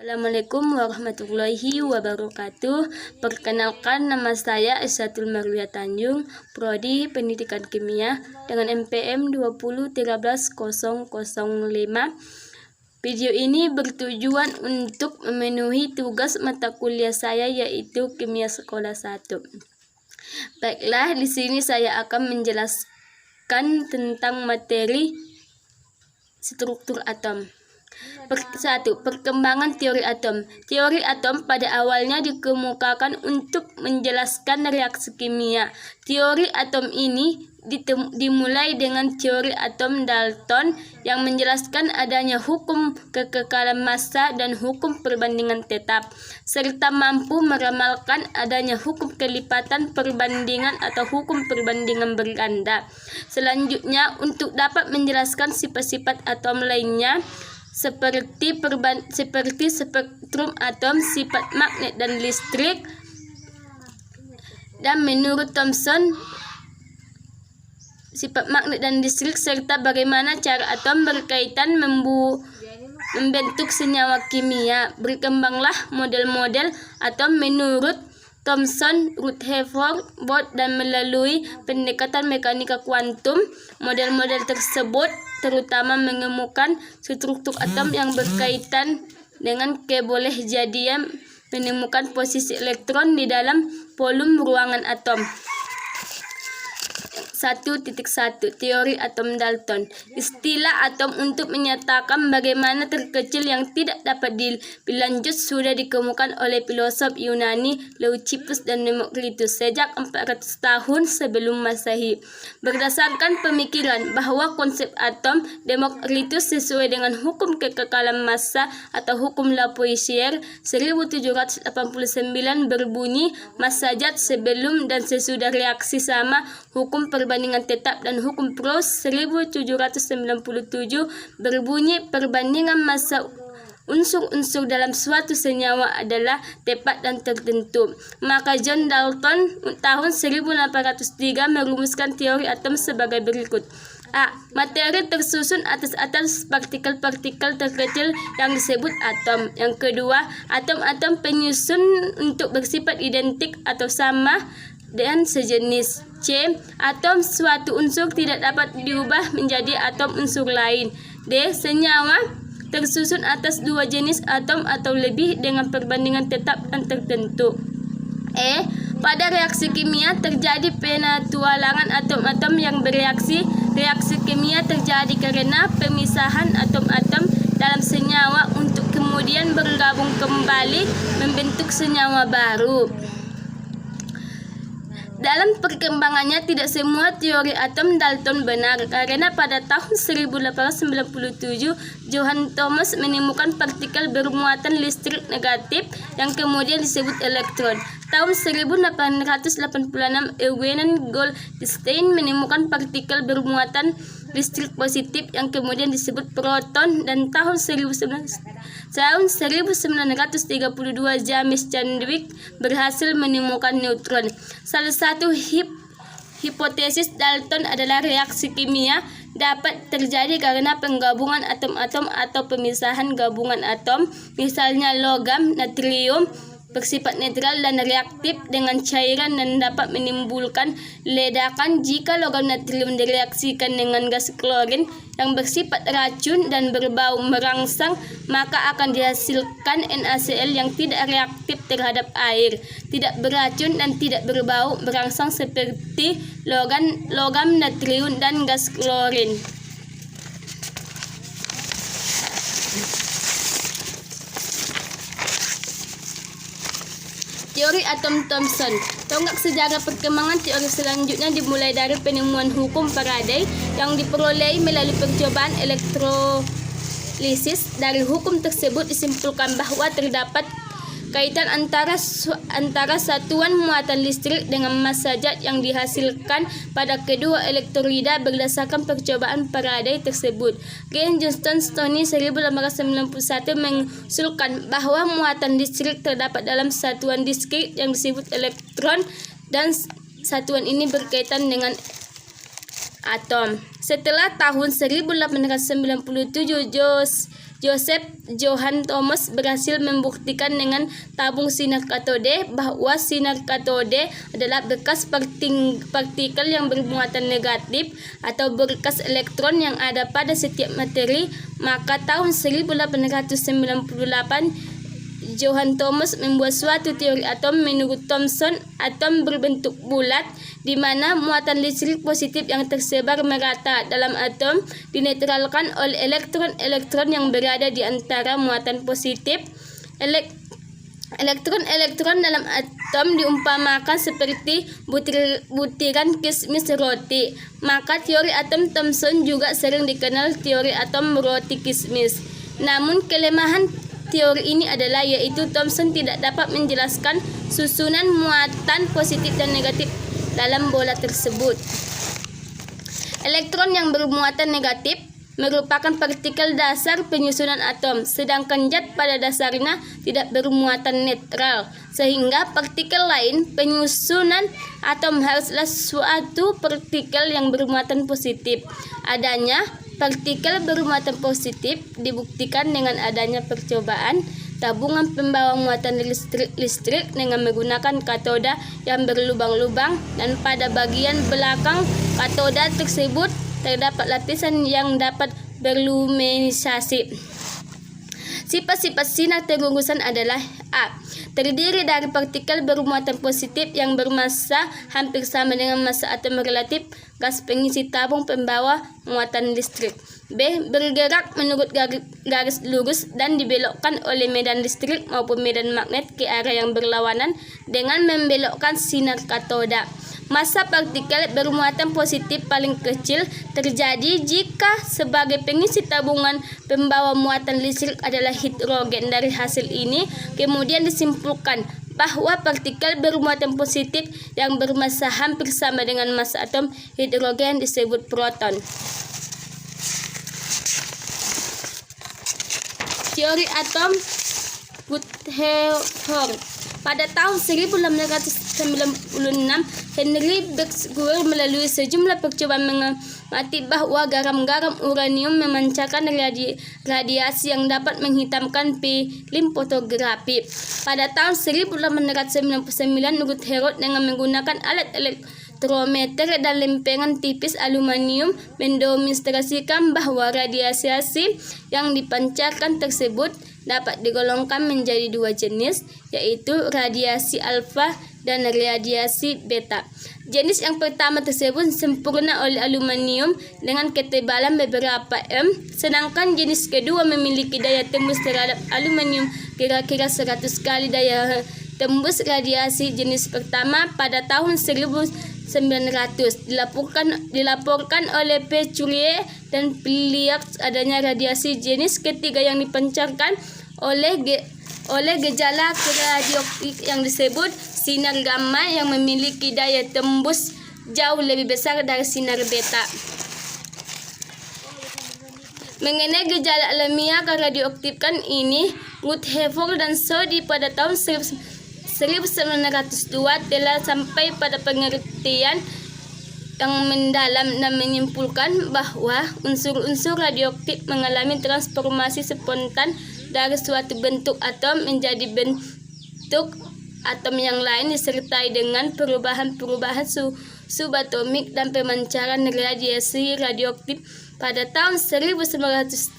Assalamualaikum warahmatullahi wabarakatuh. Perkenalkan, nama saya Isatul Marwia Tanjung, Prodi Pendidikan Kimia dengan NPM 2013005. Video ini bertujuan untuk memenuhi tugas mata kuliah saya, yaitu Kimia Sekolah 1. Baiklah, di sini saya akan menjelaskan tentang materi struktur atom. 1. Perkembangan teori atom. Teori atom pada awalnya dikemukakan untuk menjelaskan reaksi kimia. Teori atom ini dimulai dengan teori atom Dalton yang menjelaskan adanya hukum kekekalan massa dan hukum perbandingan tetap, serta mampu meramalkan adanya hukum kelipatan perbandingan atau hukum perbandingan berganda. Selanjutnya, untuk dapat menjelaskan sifat-sifat atom lainnya, seperti spektrum atom, sifat magnet dan listrik, dan menurut Thomson, sifat magnet dan listrik, serta bagaimana cara atom berkaitan membentuk senyawa kimia. Berkembanglah model-model atom menurut Thomson, Rutherford, Bohr, dan melalui pendekatan mekanika kuantum, model-model tersebut terutama menemukan struktur atom yang berkaitan dengan kebolehjadian menemukan posisi elektron di dalam volume ruangan atom. 1.1 Teori atom Dalton. Istilah atom untuk menyatakan bagaimana terkecil yang tidak dapat dilanjut sudah dikemukakan oleh filosof Yunani Leucippus dan Demokritus sejak 400 tahun sebelum Masehi. Berdasarkan pemikiran bahwa konsep atom, Demokritus sesuai dengan hukum kekekalan massa atau hukum Lavoisier 1789 berbunyi, massa zat sebelum dan sesudah reaksi sama, hukum perbandingan tetap, dan hukum Proust 1797 berbunyi perbandingan massa unsur-unsur dalam suatu senyawa adalah tepat dan tertentu. Maka John Dalton tahun 1803 merumuskan teori atom sebagai berikut. A. Materi tersusun atas partikel-partikel terkecil yang disebut atom. Yang kedua, atom-atom penyusun untuk bersifat identik atau sama dan sejenis. C. Atom suatu unsur tidak dapat diubah menjadi atom unsur lain. D. Senyawa tersusun atas dua jenis atom atau lebih dengan perbandingan tetap dan tertentu. E. Pada reaksi kimia terjadi penatualangan atom-atom yang bereaksi. Reaksi kimia terjadi karena pemisahan atom-atom dalam senyawa untuk kemudian bergabung kembali membentuk senyawa baru. Dalam perkembangannya, tidak semua teori atom Dalton benar, karena pada tahun 1897 Johann Thomas menemukan partikel bermuatan listrik negatif yang kemudian disebut elektron. Tahun 1886 Eugen Goldstein menemukan partikel bermuatan listrik positif yang kemudian disebut proton, dan tahun 1932 James Chadwick berhasil menemukan neutron. Salah satu hipotesis Dalton adalah reaksi kimia dapat terjadi karena penggabungan atom-atom atau pemisahan gabungan atom, misalnya logam natrium bersifat netral dan reaktif dengan cairan dan dapat menimbulkan ledakan. Jika logam natrium direaksikan dengan gas klorin yang bersifat racun dan berbau merangsang, maka akan dihasilkan NaCl yang tidak reaktif terhadap air, tidak beracun dan tidak berbau merangsang seperti logam natrium dan gas klorin. Teori atom Thomson. Tonggak sejarah perkembangan teori selanjutnya dimulai dari penemuan hukum Faraday yang diperoleh melalui percobaan elektrolisis. Dari hukum tersebut disimpulkan bahwa terdapat kaitan antara satuan muatan listrik dengan massa zat yang dihasilkan pada kedua elektrolida berdasarkan percobaan Faraday tersebut. Gen Johnston Stoney 1891 mengusulkan bahwa muatan listrik terdapat dalam satuan diskrit yang disebut elektron, dan satuan ini berkaitan dengan atom. Setelah tahun 1897, Joseph Johann Thomas berhasil membuktikan dengan tabung sinar katode bahwa sinar katode adalah bekas partikel yang bermuatan negatif atau bekas elektron yang ada pada setiap materi. Maka tahun 1898 Johann Thomas membuat suatu teori atom. Menurut Thomson, atom berbentuk bulat di mana muatan listrik positif yang tersebar merata dalam atom dinetralkan oleh elektron-elektron yang berada di antara muatan positif. Elektron-elektron dalam atom diumpamakan seperti butiran kismis roti. Maka teori atom Thomson juga sering dikenal teori atom roti kismis. Namun kelemahan teori ini adalah yaitu Thomson tidak dapat menjelaskan susunan muatan positif dan negatif dalam bola tersebut. Elektron yang bermuatan negatif merupakan partikel dasar penyusunan atom, sedangkan zat pada dasarnya tidak bermuatan netral, sehingga partikel lain penyusunan atom haruslah suatu partikel yang bermuatan positif. Adanya partikel bermuatan positif dibuktikan dengan adanya percobaan tabungan pembawa muatan listrik dengan menggunakan katoda yang berlubang-lubang, dan pada bagian belakang katoda tersebut terdapat lapisan yang dapat berluminisasi. Sifat-sifat sinar terurusan adalah A. Terdiri dari partikel bermuatan positif yang bermassa hampir sama dengan massa atom relatif gas pengisi tabung pembawa muatan listrik. B. Bergerak menurut garis lurus dan dibelokkan oleh medan listrik maupun medan magnet ke arah yang berlawanan dengan membelokkan sinar katoda. Massa partikel bermuatan positif paling kecil terjadi jika sebagai pengisi tabungan pembawa muatan listrik adalah hidrogen. Dari hasil ini kemudian disimpulkan bahwa partikel bermuatan positif yang bermassa hampir sama dengan massa atom hidrogen disebut proton. Teori atom Rutherford. Pada tahun 1896, Henry Becquerel melalui sejumlah percobaan mengamati bahwa garam-garam uranium memancarkan radiasi yang dapat menghitamkan film fotografi. Pada tahun 1899, Rutherford dengan menggunakan alat elektrometer dan lempengan tipis aluminium mendemonstrasikan bahwa radiasi yang dipancarkan tersebut dapat digolongkan menjadi dua jenis, yaitu radiasi alfa dan radiasi beta. Jenis yang pertama tersebut sempurna oleh aluminium dengan ketebalan beberapa m, sedangkan jenis kedua memiliki daya tembus terhadap aluminium kira-kira 100 kali daya tembus radiasi jenis pertama. Pada tahun 1900 dilaporkan oleh P. Curie dan Piliak adanya radiasi jenis ketiga yang dipancarkan oleh gejala radioaktif yang disebut sinar gamma yang memiliki daya tembus jauh lebih besar dari sinar beta. Mengenai gejala alamiah radioaktifkan ini, Rutherford dan Soddy pada tahun 1902 telah sampai pada pengertian yang mendalam dan menyimpulkan bahwa unsur-unsur radioaktif mengalami transformasi spontan dari suatu bentuk atom menjadi bentuk atom yang lain disertai dengan perubahan-perubahan subatomik dan pemancaran radiasi radioaktif. Pada tahun 1903,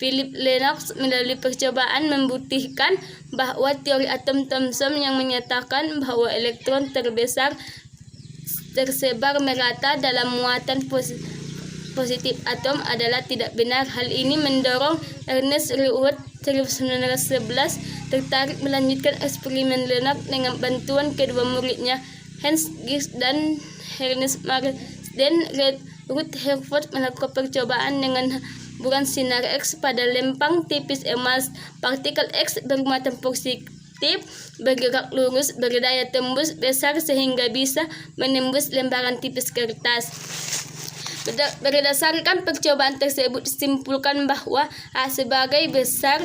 Philip Lennox melalui percobaan membuktikan bahwa teori atom Thomson yang menyatakan bahwa elektron terbesar tersebar merata dalam muatan positif atom adalah tidak benar. Hal ini mendorong Ernest Rutherford 1911 tertarik melanjutkan eksperimen Lennox dengan bantuan kedua muridnya Hans Gibbs dan Ernest Marsden. Rutherford melakukan percobaan dengan hamburan sinar X pada lempang tipis emas. Partikel X bermuatan positif bergerak lurus berdaya tembus besar sehingga bisa menembus lembaran tipis kertas. Berdasarkan percobaan tersebut disimpulkan bahwa A. Sebagai besar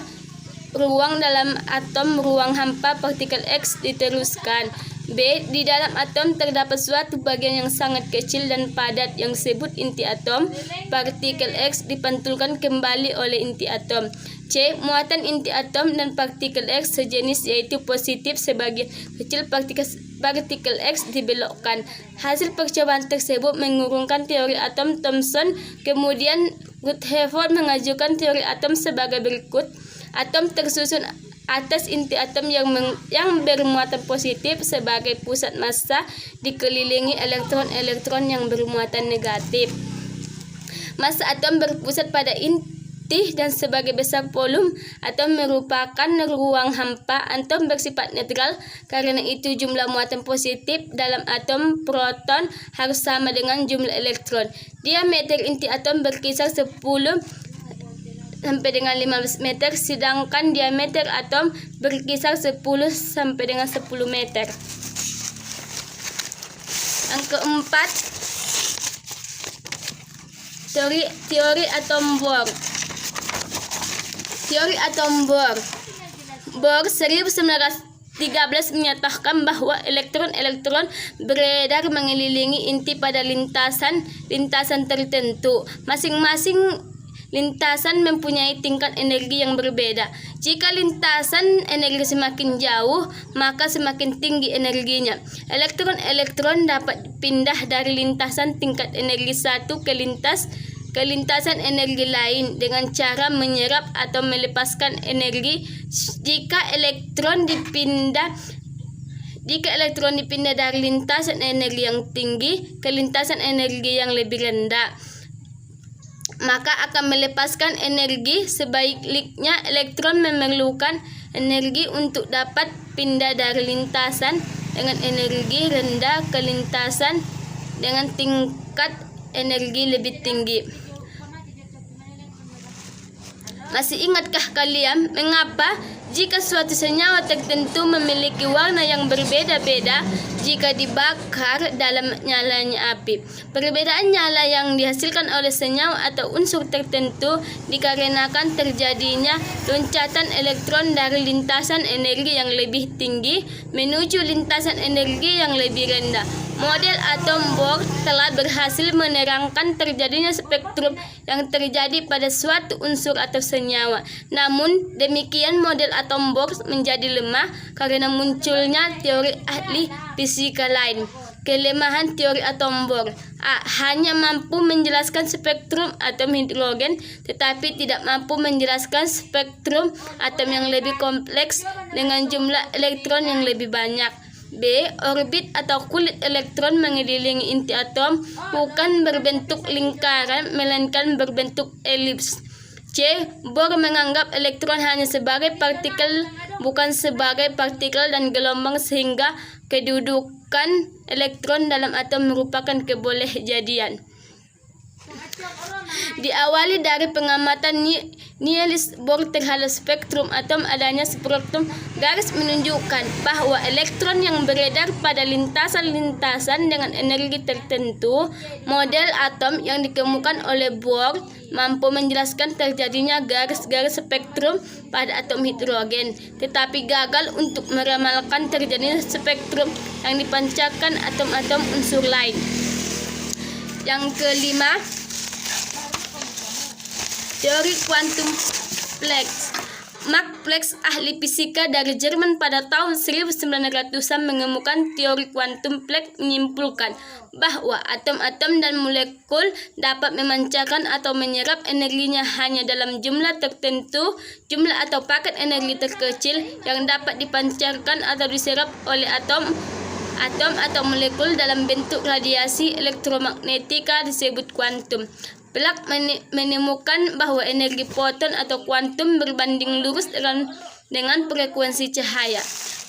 ruang dalam atom ruang hampa partikel X diteruskan. B. Di dalam atom terdapat suatu bagian yang sangat kecil dan padat yang disebut inti atom. Partikel X dipantulkan kembali oleh inti atom. C. Muatan inti atom dan partikel X sejenis yaitu positif, sebagian kecil partikel X dibelokkan. Hasil percobaan tersebut mengurungkan teori atom Thomson. Kemudian Rutherford mengajukan teori atom sebagai berikut. Atom tersusun atas inti atom yang bermuatan positif sebagai pusat massa, dikelilingi elektron-elektron yang bermuatan negatif. Massa atom berpusat pada inti dan sebagai besar volume atom merupakan ruang hampa. Atom bersifat netral, karena itu jumlah muatan positif dalam atom proton harus sama dengan jumlah elektron. Diameter inti atom berkisar 10 sampai dengan 15 meter, sedangkan diameter atom berkisar 10 sampai dengan 10 meter. Yang keempat, teori atom Bohr. Teori atom Bohr. Bohr 1913 menyatakan bahwa elektron-elektron beredar mengelilingi inti pada lintasan tertentu. Masing-masing lintasan mempunyai tingkat energi yang berbeda. Jika lintasan energi semakin jauh, maka semakin tinggi energinya. Elektron-elektron dapat pindah dari lintasan tingkat energi satu ke lintasan energi lain dengan cara menyerap atau melepaskan energi. Jika elektron dipindah dari lintasan energi yang tinggi ke lintasan energi yang lebih rendah, maka akan melepaskan energi. Sebaliknya, elektron memerlukan energi untuk dapat pindah dari lintasan dengan energi rendah ke lintasan dengan tingkat energi lebih tinggi. Masih ingatkah kalian mengapa jika suatu senyawa tertentu memiliki warna yang berbeda-beda jika dibakar dalam nyalanya api? Perbedaan nyala yang dihasilkan oleh senyawa atau unsur tertentu dikarenakan terjadinya loncatan elektron dari lintasan energi yang lebih tinggi menuju lintasan energi yang lebih rendah. Model atom Bohr telah berhasil menerangkan terjadinya spektrum yang terjadi pada suatu unsur atau senyawa. Namun demikian, model atom Bohr menjadi lemah karena munculnya teori ahli fisika lain. Kelemahan teori atom Bohr: hanya mampu menjelaskan spektrum atom hidrogen, tetapi tidak mampu menjelaskan spektrum atom yang lebih kompleks dengan jumlah elektron yang lebih banyak. B. Orbit atau kulit elektron mengelilingi inti atom bukan berbentuk lingkaran melainkan berbentuk elips. C. Bohr menganggap elektron hanya sebagai partikel bukan sebagai partikel dan gelombang, sehingga kedudukan elektron dalam atom merupakan kebolehjadian. Diawali dari pengamatan Niels Bohr terhadap spektrum atom, adanya spektrum garis menunjukkan bahwa elektron yang beredar pada lintasan-lintasan dengan energi tertentu. Model atom yang dikemukakan oleh Bohr mampu menjelaskan terjadinya garis-garis spektrum pada atom hidrogen, tetapi gagal untuk meramalkan terjadinya spektrum yang dipancarkan atom-atom unsur lain. Yang kelima, teori kuantum Planck. Max Planck, ahli fisika dari Jerman, pada tahun 1900-an mengemukan teori kuantum Planck, menyimpulkan bahwa atom-atom dan molekul dapat memancarkan atau menyerap energinya hanya dalam jumlah tertentu. Jumlah atau paket energi terkecil yang dapat dipancarkan atau diserap oleh atom atau molekul dalam bentuk radiasi elektromagnetika disebut kuantum. Planck menemukan bahwa energi foton atau kuantum berbanding lurus dengan frekuensi cahaya.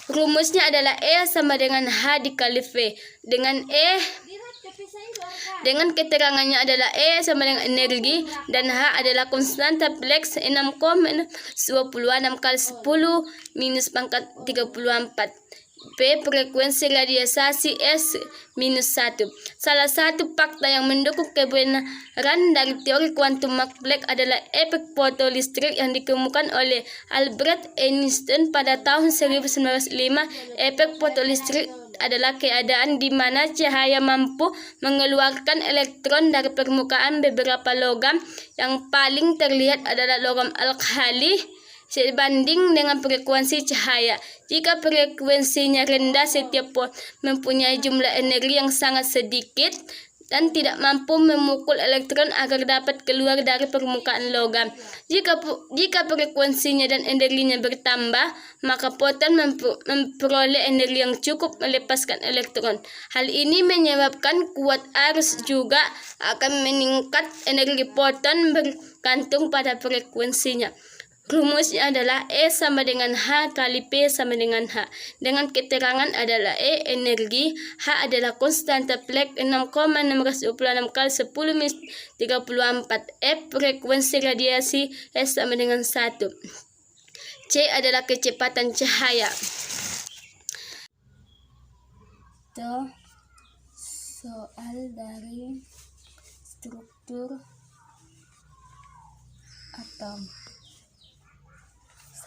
Rumusnya adalah E sama dengan H dikali V. Dengan keterangannya adalah E sama dengan energi dan H adalah konstanta Planck 6,26 kali 10 minus pangkat 34. P. Frekuensi radiasi S-1. Salah satu fakta yang mendukung kebenaran dari teori kuantum Max Planck adalah efek fotolistrik yang dikemukakan oleh Albert Einstein pada tahun 1905. Efek fotolistrik adalah keadaan di mana cahaya mampu mengeluarkan elektron dari permukaan beberapa logam. Yang paling terlihat adalah logam alkali sebanding dengan frekuensi cahaya. Jika frekuensinya rendah, setiap foton mempunyai jumlah energi yang sangat sedikit dan tidak mampu memukul elektron agar dapat keluar dari permukaan logam. Jika frekuensinya dan energinya bertambah, maka foton memperoleh energi yang cukup melepaskan elektron. Hal ini menyebabkan kuat arus juga akan meningkat. Energi foton bergantung pada frekuensinya. Rumusnya adalah E sama dengan H kali P sama dengan H. Dengan keterangan adalah E energi, H adalah konstanta Planck 6,626 kali 10⁻34. F frekuensi radiasi, S sama dengan 1. C adalah kecepatan cahaya. Itu soal dari struktur atom.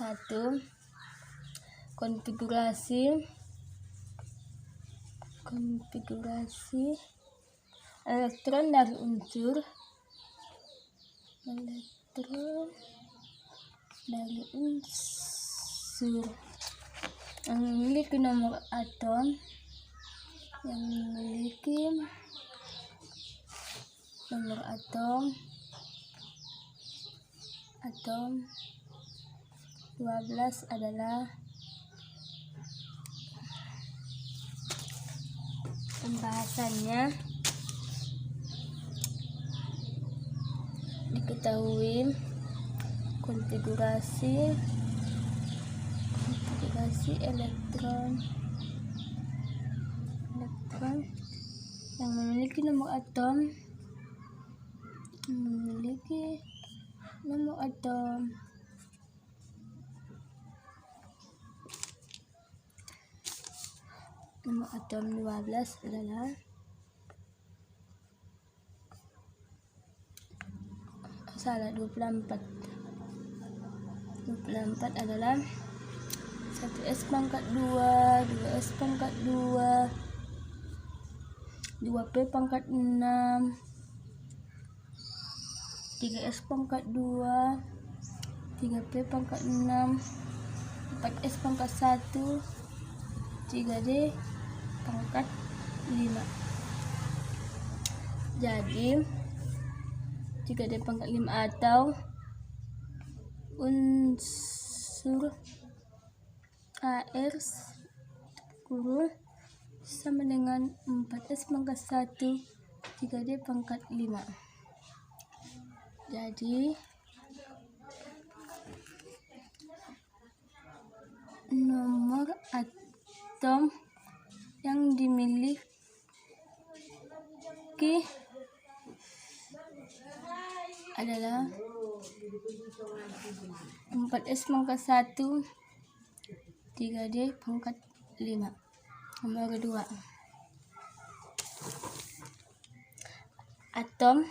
1. Konfigurasi elektron dari unsur yang memiliki nomor atom atom 12 adalah pembahasannya diketahui. Konfigurasi elektron yang memiliki nomor atom nomor atom 12 adalah 24 adalah 1s pangkat 2, 2s pangkat 2, 2p pangkat 6, 3s pangkat 2, 3p pangkat 6, 4s pangkat 1, 3d pangkat 5. Jadi 3d pangkat 5 atau unsur AR10 sama dengan 4s pangkat 1 3d pangkat 5. Jadi nomor atom yang dimiliki adalah 4s pangkat 1 3d pangkat 5. Nomor 2, atom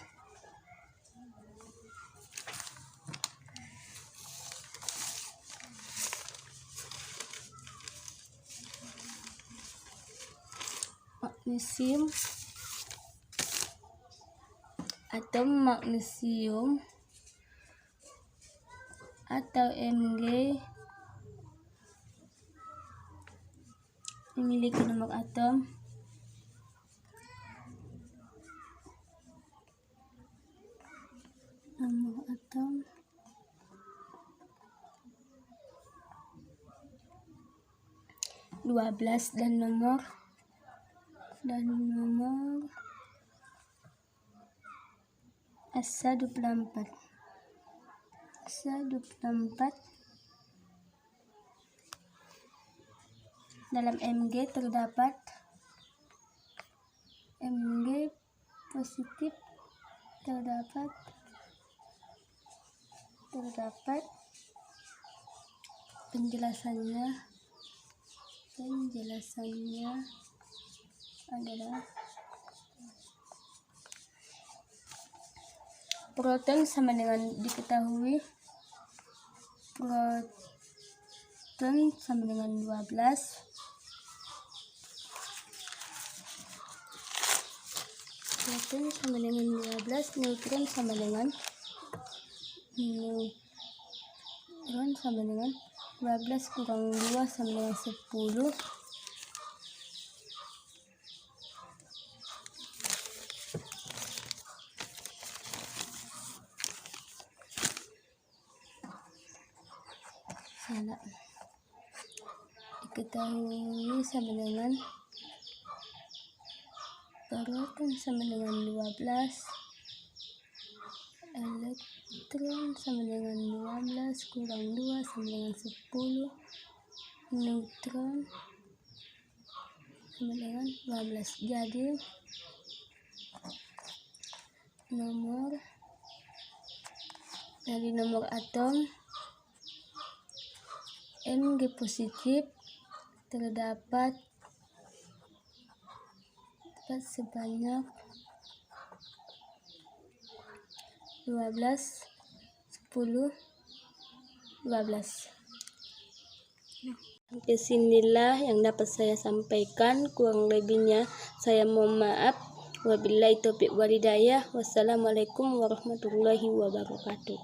magnesium atau Mg memiliki nomor atom 12 dan nomor S24. Dalam Mg terdapat Mg positif, terdapat penjelasannya adalah proton sama dengan diketahui proton sama dengan 12, proton sama dengan 12, neutron sama dengan 12 kurang 2 sama dengan 10. Salah. Diketahui sama dengan proton sama dengan 12, elektron sama dengan 12 kurang 2 sama dengan 10, neutron sama dengan 12. Jadi nomor atom Mg positif terdapat sebanyak 12, 10, 12. Sampai sinilah yang dapat saya sampaikan, kurang lebihnya saya mohon maaf. Wabillahi taufiq walhidayah. Wassalamualaikum warahmatullahi wabarakatuh.